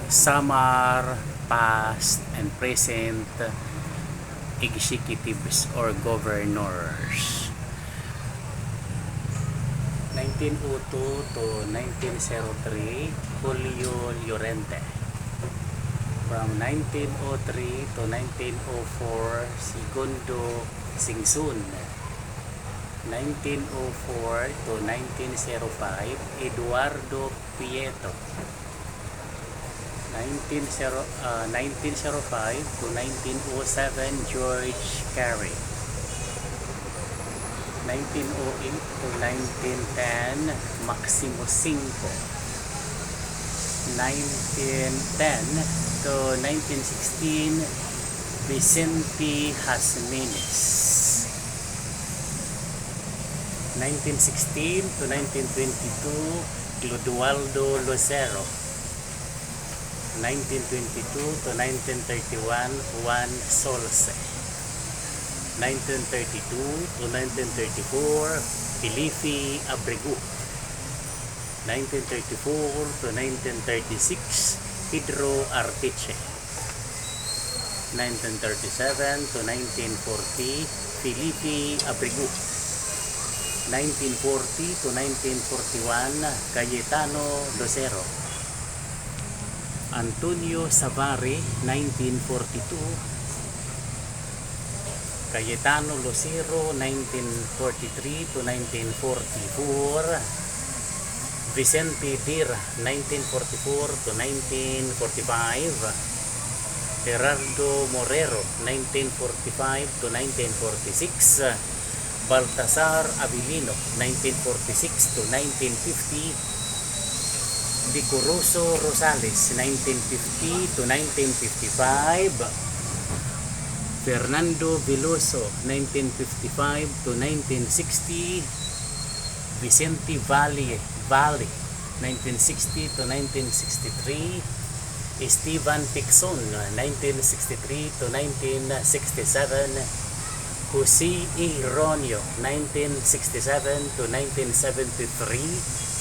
Samar past and present executives or governors. 1902 to 1903, Julio Llorente. From 1903 to 1904, Segundo Singsun. 1904 to 1905, Eduardo Prieto. 1905 to 1907, George Carey. 1908 to 1910, Maximo Cinco. 1910 to 1916, Vicente Hasmenes. 1916 to 1922, Clodoaldo Lucero. 1922 to 1931, Juan Solce. 1932 to 1934, Felipe Abregu. 1934 to 1936, Pedro Artiche. 1937 to 1940, Felipe Abregu. 1940 to 1941, Cayetano Lucero. Antonio Savari, 1942. Cayetano Lucero, 1943 to 1944. Vicente Dira, 1944 to 1945. Gerardo Morero, 1945 to 1946. Baltasar Abilino, 1946 to 1950. Dicoroso Rosales, 1950 to 1955. Fernando Veloso, 1955 to 1960. Vicente Valle, 1960 to 1963. Esteban Tixon, 1963 to 1967. Jose E. Ronio, 1967 to 1973.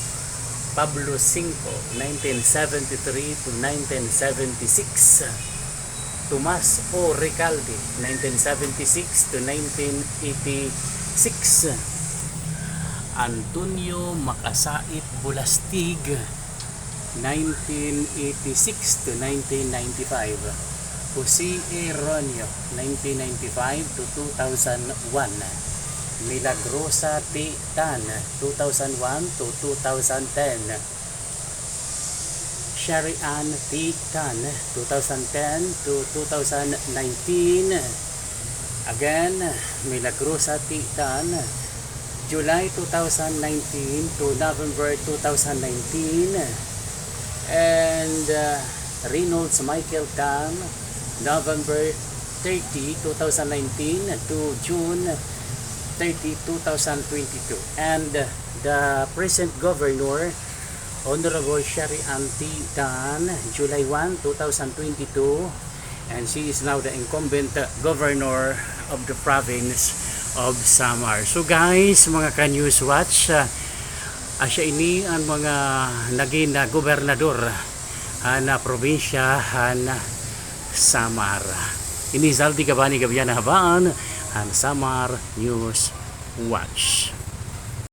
Pablo Cinco, 1973 to 1976. Tomas O. Recalde, 1976 to 1986. Antonio Makasait Bulastig, 1986 to 1995. Jose E. Ronio, 1995 to 2001. Milagrosa T. Tan, 2001 to 2010. Sherry Ann T. Tan, 2010 to 2019. Again, Milagrosa T. Tan, July 2019 to November 2019. And Reynolds Michael Tan, November 30, 2019 to June 30, 2022. And the present governor, Honorable Sherry Ann T. Tan, July 1, 2022, and she is now the incumbent governor of the province of Samar. So guys, mga ka-News Watch, asya ini ang mga naging na gobernador na probinsya na Samar. Ini Zaldi Kabani Gabiana Habaan and Samar News Watch.